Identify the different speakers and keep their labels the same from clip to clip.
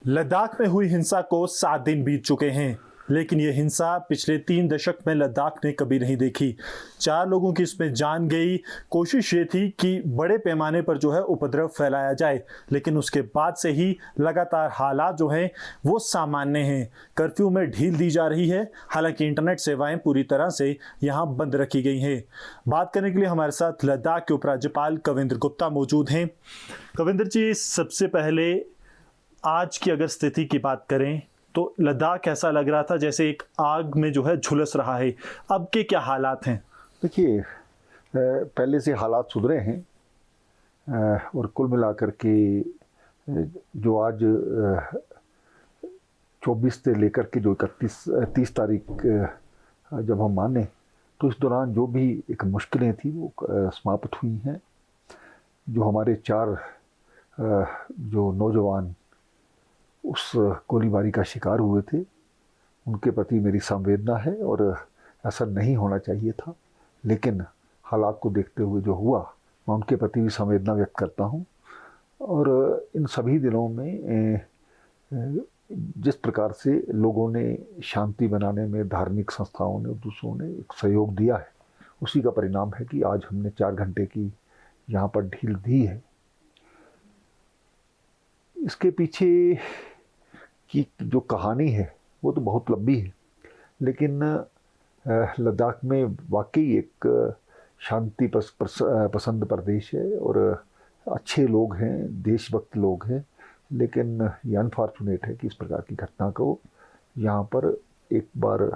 Speaker 1: लद्दाख में हुई हिंसा को 7 दिन बीत चुके हैं, लेकिन ये हिंसा पिछले 3 दशक में लद्दाख ने कभी नहीं देखी। 4 लोगों की इसमें जान गई। कोशिश ये थी कि बड़े पैमाने पर जो है उपद्रव फैलाया जाए, लेकिन उसके बाद से ही लगातार हालात जो हैं वो सामान्य हैं। कर्फ्यू में ढील दी जा रही है, हालांकि इंटरनेट सेवाएं पूरी तरह से यहाँ बंद रखी गई हैं। बात करने के लिए हमारे साथ लद्दाख के उपराज्यपाल कविंद्र गुप्ता मौजूद हैं। कविंद्र जी, सबसे पहले आज की अगर स्थिति की बात करें तो लद्दाख ऐसा लग रहा था जैसे एक आग में जो है झुलस रहा है। अब के क्या हालात हैं?
Speaker 2: देखिए, पहले से हालात सुधरे हैं और कुल मिलाकर के जो आज 24 से लेकर के जो 30 तारीख जब हम माने तो इस दौरान जो भी एक मुश्किलें थी वो समाप्त हुई हैं। जो हमारे 4 जो नौजवान उस गोलीबारी का शिकार हुए थे, उनके प्रति मेरी संवेदना है और ऐसा नहीं होना चाहिए था, लेकिन हालात को देखते हुए जो हुआ मैं उनके प्रति भी संवेदना व्यक्त करता हूं। और इन सभी दिनों में जिस प्रकार से लोगों ने शांति बनाने में धार्मिक संस्थाओं ने और दूसरों ने एक सहयोग दिया है, उसी का परिणाम है कि आज हमने 4 घंटे की यहाँ पर ढील दी है। इसके पीछे की जो कहानी है वो तो बहुत लंबी है, लेकिन लद्दाख में वाकई एक शांति पसंद प्रदेश है और अच्छे लोग हैं, देशभक्त लोग हैं, लेकिन ये अनफॉर्चुनेट है कि इस प्रकार की घटना को यहाँ पर एक बार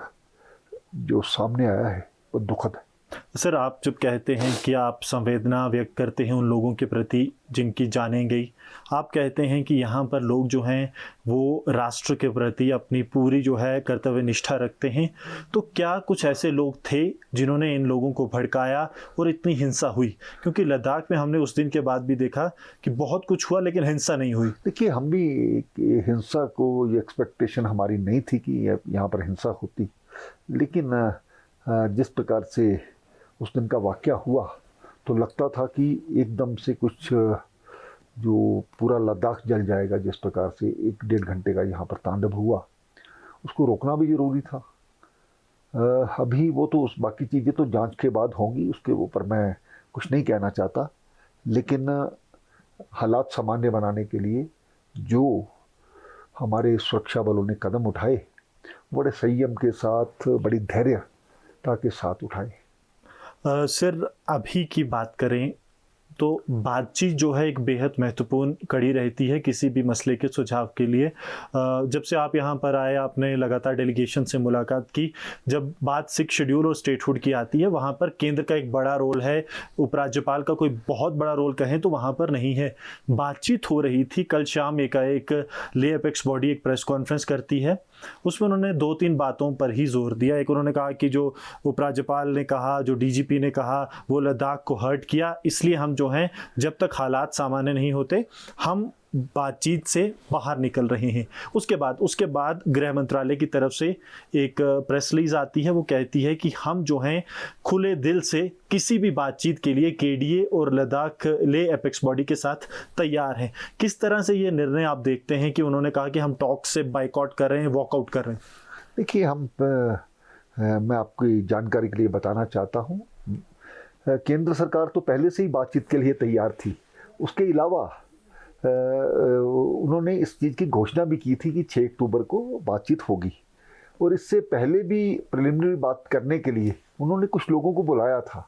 Speaker 2: जो सामने आया है वो दुखद है।
Speaker 1: सर, आप जब कहते हैं कि आप संवेदना व्यक्त करते हैं उन लोगों के प्रति जिनकी जानें गई, आप कहते हैं कि यहाँ पर लोग जो हैं वो राष्ट्र के प्रति अपनी पूरी जो है कर्तव्य निष्ठा रखते हैं, तो क्या कुछ ऐसे लोग थे जिन्होंने इन लोगों को भड़काया और इतनी हिंसा हुई? क्योंकि लद्दाख में हमने उस दिन के बाद भी देखा कि बहुत कुछ हुआ लेकिन हिंसा नहीं हुई।
Speaker 2: देखिए, हम भी हिंसा को ये एक्सपेक्टेशन हमारी नहीं थी कि यहाँ पर हिंसा होती, लेकिन जिस प्रकार से उस दिन का वाक़या हुआ तो लगता था कि एकदम से कुछ जो पूरा लद्दाख जल जाएगा। जिस प्रकार से 1-1.5 घंटे का यहाँ पर तांडव हुआ, उसको रोकना भी ज़रूरी था। अभी वो तो उस बाकी चीज़ें तो जांच के बाद होंगी, उसके ऊपर मैं कुछ नहीं कहना चाहता, लेकिन हालात सामान्य बनाने के लिए जो हमारे सुरक्षा बलों ने कदम उठाए, बड़े संयम के साथ, बड़ी धैर्यता के साथ उठाए।
Speaker 1: सर, अभी की बात करें तो बातचीत जो है एक बेहद महत्वपूर्ण कड़ी रहती है किसी भी मसले के सुझाव के लिए। जब से आप यहाँ पर आए, आपने लगातार डेलीगेशन से मुलाकात की। जब बात सिख शेड्यूल और स्टेटहुड की आती है, वहाँ पर केंद्र का एक बड़ा रोल है, उपराज्यपाल का कोई बहुत बड़ा रोल कहें तो वहाँ पर नहीं है। बातचीत हो रही थी, कल शाम एक ले अपेक्स बॉडी एक प्रेस कॉन्फ्रेंस करती है, उसमें उन्होंने 2-3 बातों पर ही जोर दिया। एक, उन्होंने कहा कि जो उपराज्यपाल ने कहा, जो डीजीपी ने कहा, वो लद्दाख को हर्ट किया, इसलिए हम जो हैं जब तक हालात सामान्य नहीं होते हम बातचीत से बाहर निकल रहे हैं। उसके बाद गृह मंत्रालय की तरफ से एक प्रेस रिलीज आती है, वो कहती है कि हम जो हैं खुले दिल से किसी भी बातचीत के लिए केडीए और लद्दाख ले अपेक्स बॉडी के साथ तैयार हैं। किस तरह से ये निर्णय आप देखते हैं कि उन्होंने कहा कि हम टॉक से बाइकआउट कर रहे हैं, वॉकआउट कर रहे हैं?
Speaker 2: देखिए, मैं आपकी जानकारी के लिए बताना चाहता हूँ, केंद्र सरकार तो पहले से ही बातचीत के लिए तैयार थी। उसके अलावा उन्होंने इस चीज़ की घोषणा भी की थी कि 6 अक्टूबर को बातचीत होगी, और इससे पहले भी प्रिलिमिनरी बात करने के लिए उन्होंने कुछ लोगों को बुलाया था,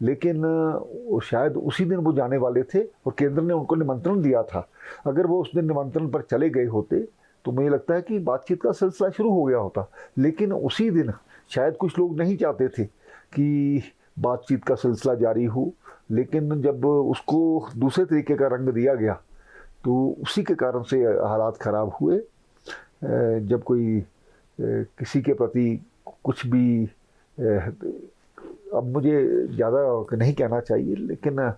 Speaker 2: लेकिन शायद उसी दिन वो जाने वाले थे और केंद्र ने उनको निमंत्रण दिया था। अगर वो उस दिन निमंत्रण पर चले गए होते तो मुझे लगता है कि बातचीत का सिलसिला शुरू हो गया होता, लेकिन उसी दिन शायद कुछ लोग नहीं चाहते थे कि बातचीत का सिलसिला जारी हो, लेकिन जब उसको दूसरे तरीके का रंग दिया गया तो उसी के कारण से हालात ख़राब हुए। जब कोई किसी के प्रति कुछ भी, अब मुझे ज़्यादा नहीं कहना चाहिए, लेकिन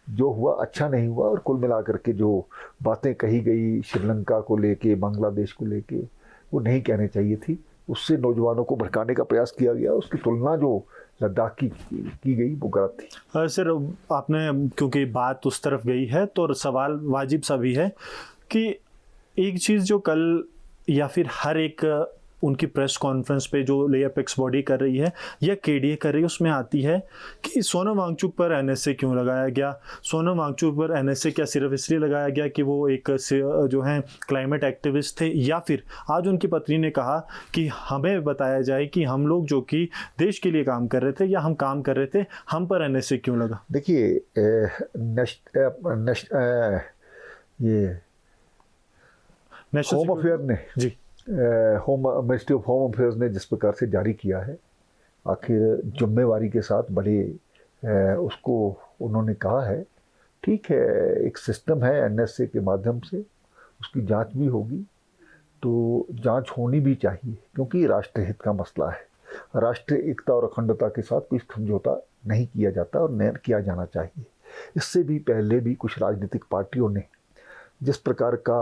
Speaker 2: जो हुआ अच्छा नहीं हुआ, और कुल मिलाकर के जो बातें कही गई श्रीलंका को लेके, बांग्लादेश को लेके, वो नहीं कहनी चाहिए थी। उससे नौजवानों को भड़काने का प्रयास किया गया, उसकी तुलना जो लद्दाख की गई वो गलत थी।
Speaker 1: सर, आपने क्योंकि बात उस तरफ गई है तो सवाल वाजिब सा भी है कि एक चीज़ जो कल या फिर हर एक उनकी प्रेस कॉन्फ्रेंस पे जो ले अपेक्स बॉडी कर रही है या केडीए कर रही है, उसमें आती है कि सोनम वांगचुक पर एनएसए क्यों लगाया गया। सोनम वांगचुक पर एनएसए क्या सिर्फ इसलिए लगाया गया कि वो एक जो है क्लाइमेट एक्टिविस्ट थे, या फिर आज उनकी पत्नी ने कहा कि हमें बताया जाए कि हम लोग जो कि देश के लिए काम कर रहे थे या हम काम कर रहे थे, हम पर एनएसए क्यों लगा।
Speaker 2: देखिए ये होम अफेयर ने
Speaker 1: जी
Speaker 2: मिनिस्ट्री ऑफ होम अफेयर्स ने जिस प्रकार से जारी किया है, आखिर जिम्मेवारी के साथ बड़े उसको उन्होंने कहा है, ठीक है, एक सिस्टम है एनएसए के माध्यम से उसकी जांच भी होगी, तो जांच होनी भी चाहिए क्योंकि राष्ट्रहित का मसला है। राष्ट्रीय एकता और अखंडता के साथ कोई समझौता नहीं किया जाता और न किया जाना चाहिए। इससे भी पहले भी कुछ राजनीतिक पार्टियों ने जिस प्रकार का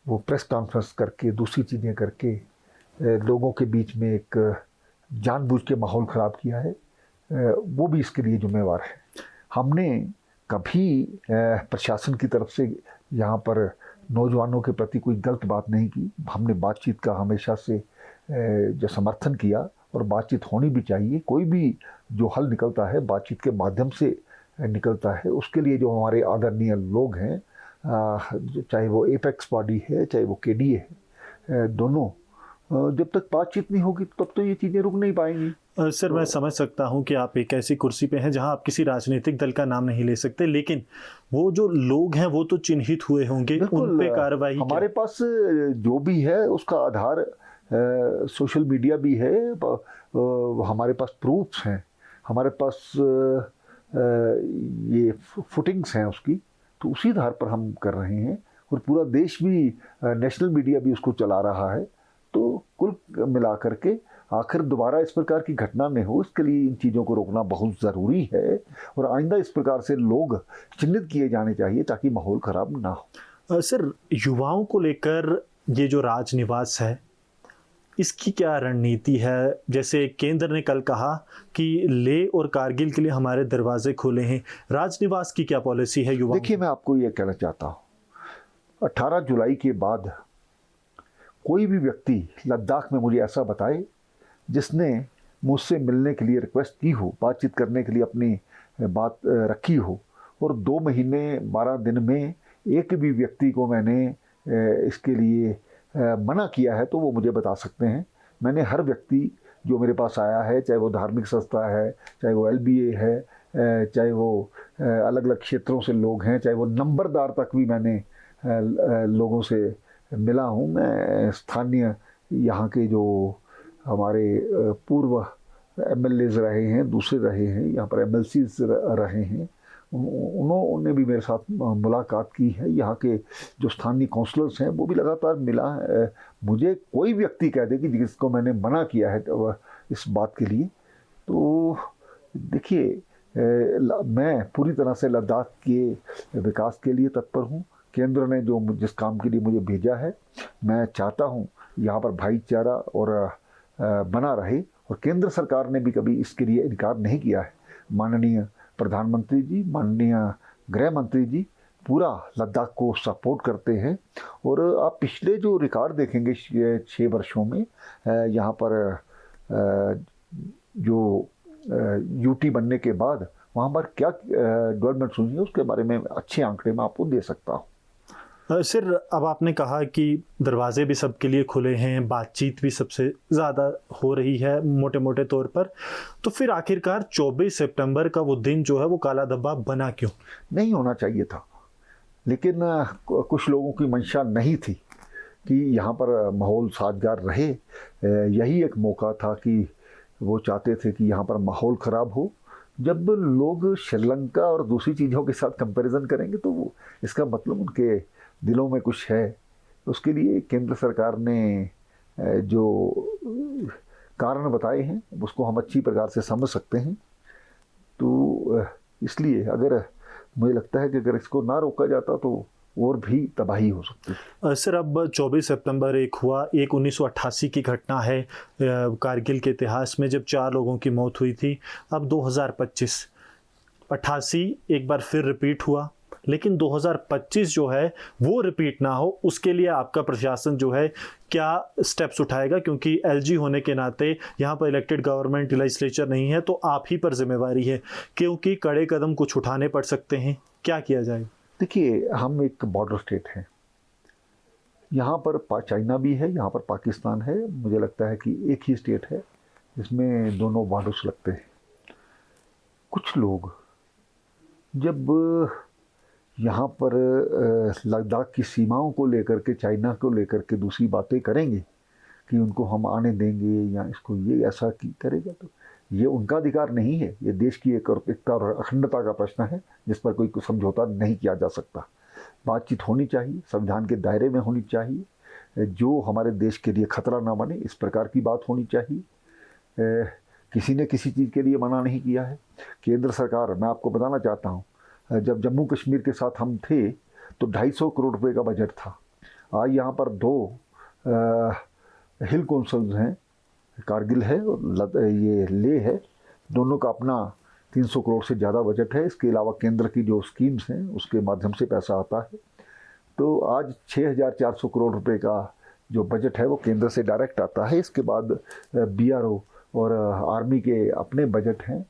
Speaker 2: वो प्रेस कॉन्फ्रेंस करके दूसरी चीज़ें करके लोगों के बीच में एक जानबूझ के माहौल ख़राब किया है, वो भी इसके लिए जिम्मेवार है। हमने कभी प्रशासन की तरफ से यहाँ पर नौजवानों के प्रति कोई गलत बात नहीं की। हमने बातचीत का हमेशा से जो समर्थन किया और बातचीत होनी भी चाहिए। कोई भी जो हल निकलता है बातचीत के माध्यम से निकलता है। उसके लिए जो हमारे आदरणीय लोग हैं, चाहे वो एपेक्स बॉडी है चाहे वो केडीए है, दोनों जब तक बातचीत नहीं होगी तब तो ये चीज़ें रुक नहीं पाएंगी।
Speaker 1: सर मैं समझ सकता हूं कि आप एक ऐसी कुर्सी पे हैं जहां आप किसी राजनीतिक दल का नाम नहीं ले सकते, लेकिन वो जो लोग हैं वो तो चिन्हित हुए होंगे, उन पे कार्रवाई
Speaker 2: हमारे पास जो भी है उसका आधार सोशल मीडिया भी है, हमारे पास प्रूफ्स हैं, हमारे पास ये फुटिंग्स हैं उसकी, तो उसी आधार पर हम कर रहे हैं और पूरा देश भी नेशनल मीडिया भी उसको चला रहा है। तो कुल मिला करके आखिर दोबारा इस प्रकार की घटना न हो, इसके लिए इन चीज़ों को रोकना बहुत ज़रूरी है और आइंदा इस प्रकार से लोग चिन्हित किए जाने चाहिए ताकि माहौल ख़राब ना हो।
Speaker 1: सर युवाओं को लेकर ये जो राजनिवास है इसकी क्या रणनीति है? जैसे केंद्र ने कल कहा कि लेह और कारगिल के लिए हमारे दरवाजे खुले हैं, राजनिवास की क्या पॉलिसी है युवाओं?
Speaker 2: देखिए मैं आपको ये कहना चाहता हूँ, 18 जुलाई के बाद कोई भी व्यक्ति लद्दाख में मुझे ऐसा बताए जिसने मुझसे मिलने के लिए रिक्वेस्ट की हो, बातचीत करने के लिए अपनी बात रखी हो और 2 महीने 12 दिन में एक भी व्यक्ति को मैंने इसके लिए मना किया है तो वो मुझे बता सकते हैं। मैंने हर व्यक्ति जो मेरे पास आया है, चाहे वो धार्मिक संस्था है, चाहे वो LBA है, चाहे वो अलग अलग क्षेत्रों से लोग हैं, चाहे वो नंबरदार तक भी मैंने लोगों से मिला हूँ। मैं स्थानीय यहाँ के जो हमारे पूर्व MLAs रहे हैं, दूसरे रहे हैं, यहाँ पर MLCs रहे हैं, उन्होंने भी मेरे साथ मुलाकात की है। यहाँ के जो स्थानीय काउंसलर्स हैं वो भी लगातार मिला है। मुझे कोई व्यक्ति कह दे कि जिसको मैंने मना किया है इस बात के लिए, तो देखिए मैं पूरी तरह से लद्दाख के विकास के लिए तत्पर हूँ। केंद्र ने जो जिस काम के लिए मुझे भेजा है, मैं चाहता हूँ यहाँ पर भाईचारा और बना रहे और केंद्र सरकार ने भी कभी इसके लिए इनकार नहीं किया है। माननीय प्रधानमंत्री जी, माननीय गृह मंत्री जी पूरा लद्दाख को सपोर्ट करते हैं और आप पिछले जो रिकॉर्ड देखेंगे 6 वर्षों में यहाँ पर जो UT बनने के बाद वहाँ पर क्या डेवलपमेंट हुई है उसके बारे में अच्छे आंकड़े मैं आपको दे सकता हूँ।
Speaker 1: सर अब आपने कहा कि दरवाजे भी सबके लिए खुले हैं, बातचीत भी सबसे ज़्यादा हो रही है मोटे मोटे तौर पर, तो फिर आखिरकार 24 सितंबर का वो दिन जो है वो काला धब्बा बना क्यों?
Speaker 2: नहीं होना चाहिए था, लेकिन कुछ लोगों की मंशा नहीं थी कि यहाँ पर माहौल साजगार रहे। यही एक मौका था कि वो चाहते थे कि यहाँ पर माहौल ख़राब हो। जब लोग श्रीलंका और दूसरी चीज़ों के साथ कंपैरिजन करेंगे तो वो इसका मतलब उनके दिलों में कुछ है। उसके लिए केंद्र सरकार ने जो कारण बताए हैं उसको हम अच्छी प्रकार से समझ सकते हैं। तो इसलिए अगर मुझे लगता है कि अगर इसको ना रोका जाता तो और भी तबाही हो सकती है।
Speaker 1: सर अब 24 सितंबर एक हुआ, एक 1988 की घटना है कारगिल के इतिहास में जब 4 लोगों की मौत हुई थी। अब 2025 88 एक बार फिर रिपीट हुआ, लेकिन 2025 जो है वो रिपीट ना हो, उसके लिए आपका प्रशासन जो है क्या स्टेप्स उठाएगा? क्योंकि एलजी होने के नाते यहाँ पर इलेक्टेड गवर्नमेंट लेजिस्लेचर नहीं है, तो आप ही पर जिम्मेवारी है, क्योंकि कड़े कदम कुछ उठाने पड़ सकते हैं। क्या किया जाए?
Speaker 2: देखिए, हम एक बॉर्डर स्टेट हैं, यहाँ पर चाइना भी है, यहाँ पर पाकिस्तान है। मुझे लगता है कि एक ही स्टेट है जिसमें दोनों बॉर्डर्स लगते हैं। कुछ लोग जब यहाँ पर लद्दाख की सीमाओं को लेकर के, चाइना को लेकर के दूसरी बातें करेंगे कि उनको हम आने देंगे या इसको ये ऐसा करेगा, तो ये उनका अधिकार नहीं है। ये देश की एकता और अखंडता का प्रश्न है जिस पर कोई समझौता नहीं किया जा सकता। बातचीत होनी चाहिए, संविधान के दायरे में होनी चाहिए, जो हमारे देश के लिए खतरा ना बने इस प्रकार की बात होनी चाहिए। किसी ने किसी चीज़ के लिए मना नहीं किया है। केंद्र सरकार, मैं आपको बताना चाहता हूँ, जब जम्मू कश्मीर के साथ हम थे तो 250 करोड़ रुपए का बजट था। आज यहाँ पर 2 हिल कौंसल्स हैं, कारगिल है और ये लेह है, दोनों का अपना 300 करोड़ से ज़्यादा बजट है। इसके अलावा केंद्र की जो स्कीम्स हैं उसके माध्यम से पैसा आता है। तो आज 6400 करोड़ रुपए का जो बजट है वो केंद्र से डायरेक्ट आता है। इसके बाद बीआरओ और आर्मी के अपने बजट हैं।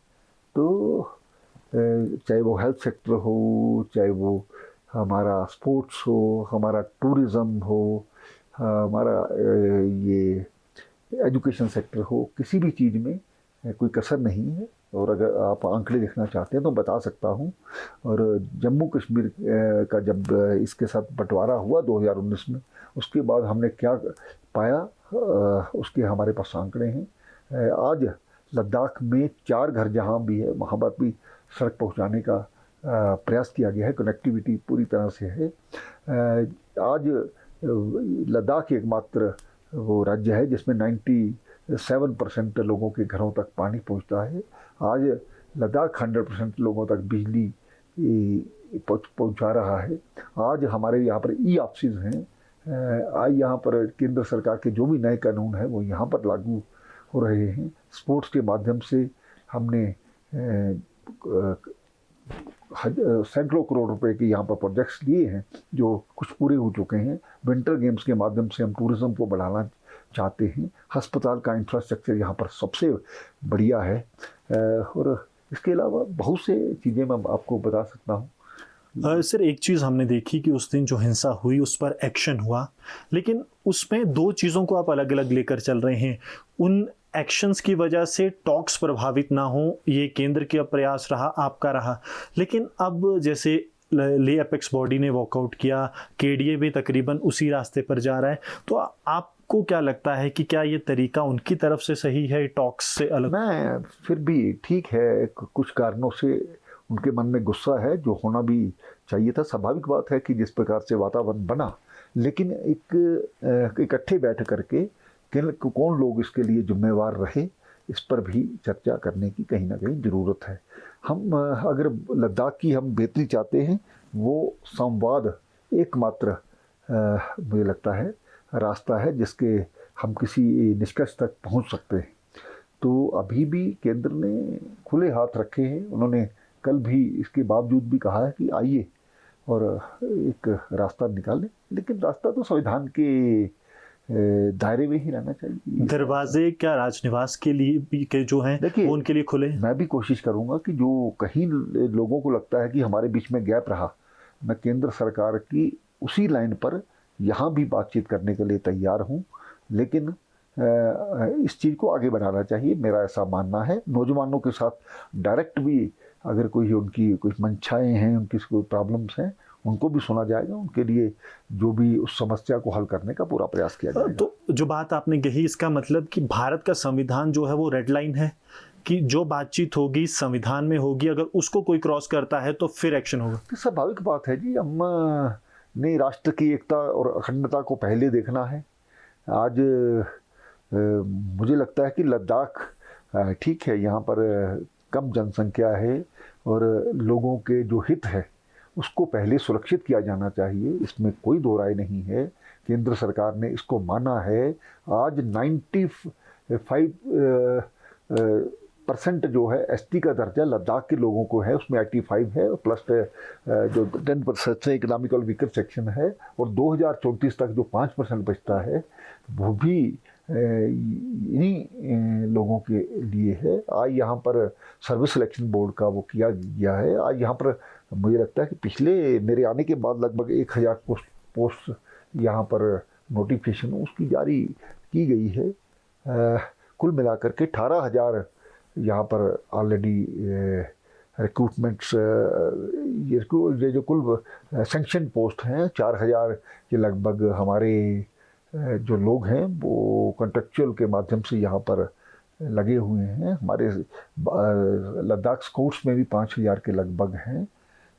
Speaker 2: तो चाहे वो हेल्थ सेक्टर हो, चाहे वो हमारा स्पोर्ट्स हो, हमारा टूरिज़्म हो, हमारा ये एजुकेशन सेक्टर हो, किसी भी चीज़ में कोई कसर नहीं है। और अगर आप आंकड़े देखना चाहते हैं तो बता सकता हूँ। और जम्मू कश्मीर का जब इसके साथ बंटवारा हुआ 2019 में, उसके बाद हमने क्या पाया, उसके हमारे पास आंकड़े हैं। आज लद्दाख में 4 घर जहाँ भी है वहाँ पर भी सड़क पहुँचाने का प्रयास किया गया है। कनेक्टिविटी पूरी तरह से है। आज लद्दाख एकमात्र वो राज्य है जिसमें 97% लोगों के घरों तक पानी पहुंचता है। आज लद्दाख 100% लोगों तक बिजली पहुंचा रहा है। आज हमारे यहाँ पर ई ऑफिस हैं। आज यहाँ पर केंद्र सरकार के जो भी नए कानून हैं वो यहाँ पर लागू हो रहे हैं। स्पोर्ट्स के माध्यम से हमने सैकड़ों करोड़ रुपए के यहाँ पर प्रोजेक्ट्स लिए हैं जो कुछ पूरे हो चुके हैं। विंटर गेम्स के माध्यम से हम टूरिज़्म को बढ़ाना चाहते हैं। अस्पताल का इंफ्रास्ट्रक्चर यहाँ पर सबसे बढ़िया है। और इसके अलावा बहुत से चीज़ें मैं आपको बता सकता हूँ।
Speaker 1: सर, एक चीज़ हमने देखी कि उस दिन जो हिंसा हुई उस पर एक्शन हुआ, लेकिन उसमें 2 चीज़ों को आप अलग अलग लेकर चल रहे हैं। उन एक्शंस की वजह से टॉक्स प्रभावित ना हो, ये केंद्र का प्रयास रहा, आपका रहा। लेकिन अब जैसे ले अपेक्स बॉडी ने वॉकआउट किया, केडीए भी तकरीबन उसी रास्ते पर जा रहा है, तो आपको क्या लगता है कि क्या ये तरीका उनकी तरफ से सही है, टॉक्स से अलग?
Speaker 2: मैं फिर भी ठीक है, कुछ कारणों से उनके मन में गुस्सा है जो होना भी चाहिए था। स्वाभाविक बात है कि जिस प्रकार से वातावरण बना, लेकिन एक इकट्ठे बैठ करके कौन लोग इसके लिए जिम्मेवार रहे, इस पर भी चर्चा करने की कहीं ना कहीं ज़रूरत है। हम अगर लद्दाख की हम बेहतरी चाहते हैं, वो संवाद एकमात्र मुझे लगता है रास्ता है जिसके हम किसी निष्कर्ष तक पहुंच सकते हैं। तो अभी भी केंद्र ने खुले हाथ रखे हैं। उन्होंने कल भी इसके बावजूद भी कहा है कि आइए और एक रास्ता निकालें, लेकिन रास्ता तो संविधान के दायरे में ही रहना चाहिए।
Speaker 1: दरवाजे क्या राजनिवास के लिए भी के जो हैं वो उनके लिए खुले?
Speaker 2: मैं भी कोशिश करूंगा कि जो कहीं लोगों को लगता है कि हमारे बीच में गैप रहा, मैं केंद्र सरकार की उसी लाइन पर यहाँ भी बातचीत करने के लिए तैयार हूँ। लेकिन इस चीज़ को आगे बढ़ाना चाहिए, मेरा ऐसा मानना है। नौजवानों के साथ डायरेक्ट भी अगर कोई उनकी कुछ मंशाएँ हैं, उनकी कोई प्रॉब्लम्स हैं, उनको भी सुना जाएगा। उनके लिए जो भी उस समस्या को हल करने का पूरा प्रयास किया जाएगा।
Speaker 1: तो जो बात आपने कही, इसका मतलब कि भारत का संविधान जो है वो रेड लाइन है कि जो बातचीत होगी संविधान में होगी, अगर उसको कोई क्रॉस करता है तो फिर एक्शन होगा।
Speaker 2: तो स्वाभाविक बात है जी, हम ने राष्ट्र की एकता और अखंडता को पहले देखना है। आज मुझे लगता है कि लद्दाख ठीक है, यहाँ पर कम जनसंख्या है और लोगों के जो हित है उसको पहले सुरक्षित किया जाना चाहिए, इसमें कोई दो राय नहीं है। केंद्र सरकार ने इसको माना है। आज 95 % जो है एसटी का दर्जा लद्दाख के लोगों को है, उसमें 85 है, प्लस जो 10% से इकोनॉमिकल वीकर सेक्शन है, और 2034 तक जो 5% बचता है वो भी इन्हीं लोगों के लिए है। आज यहाँ पर सर्विस सिलेक्शन बोर्ड का वो किया गया है। आज यहाँ पर मुझे लगता है कि पिछले मेरे आने के बाद लगभग 1000 पोस्ट यहाँ पर नोटिफिकेशन उसकी जारी की गई है। कुल मिलाकर के 18,000 यहाँ पर ऑलरेडी रिक्रूटमेंट्स, ये जो कुल सेंक्शन पोस्ट हैं 4,000 के लगभग हमारे जो लोग हैं वो कॉन्ट्रेक्चुअल के माध्यम से यहाँ पर लगे हुए हैं। हमारे लद्दाख स्काउट्स में भी 5,000 के लगभग हैं,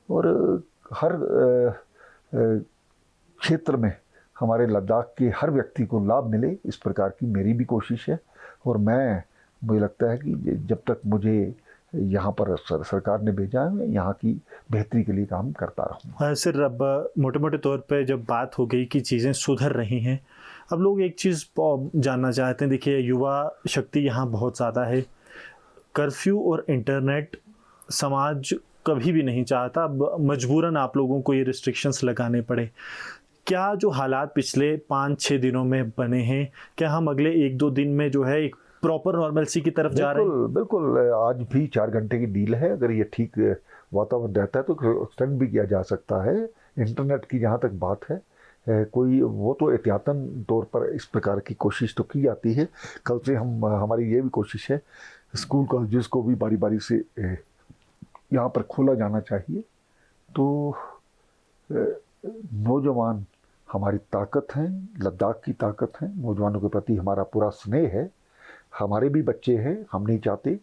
Speaker 2: और हर क्षेत्र में हमारे लद्दाख के हर व्यक्ति को लाभ मिले, इस प्रकार की मेरी भी कोशिश है। और मुझे लगता है कि जब तक मुझे यहाँ पर सरकार ने भेजा है, मैं यहाँ की बेहतरी के लिए काम करता रहूँगा।
Speaker 1: सर, अब मोटे मोटे तौर पे जब बात हो गई कि चीज़ें सुधर रही हैं, अब लोग एक चीज़ जानना चाहते हैं। देखिए, युवा शक्ति यहाँ बहुत ज़्यादा है। कर्फ्यू और इंटरनेट समाज कभी भी नहीं चाहता, अब मजबूरन आप लोगों को ये रिस्ट्रिक्शंस लगाने पड़े। क्या जो हालात पिछले 5-6 दिनों में बने हैं, क्या हम अगले 1-2 दिन में जो है एक प्रॉपर नॉर्मलसी की तरफ जा रहे हैं?
Speaker 2: बिल्कुल। आज भी 4 घंटे की डील है। अगर ये ठीक वातावरण रहता है तो एक्सटेंड भी किया जा सकता है। इंटरनेट की जहाँ तक बात है, कोई वो तो एहतियातन तौर पर इस प्रकार की कोशिश तो की जाती है। कल से हमारी ये भी कोशिश है, स्कूल कॉलेजेस को भी बारी बारी से यहाँ पर खोला जाना चाहिए। तो नौजवान हमारी ताकत हैं, लद्दाख की ताकत है। नौजवानों के प्रति हमारा पूरा स्नेह है। हमारे भी बच्चे हैं, हम नहीं चाहते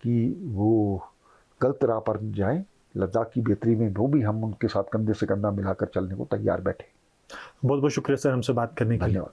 Speaker 2: कि वो गलत राह पर जाएं। लद्दाख की बेहतरी में वो भी हम उनके साथ कंधे से कंधा मिलाकर चलने को तैयार बैठे।
Speaker 1: बहुत बहुत शुक्रिया सर, हमसे बात करने के लिए।
Speaker 2: धन्यवाद।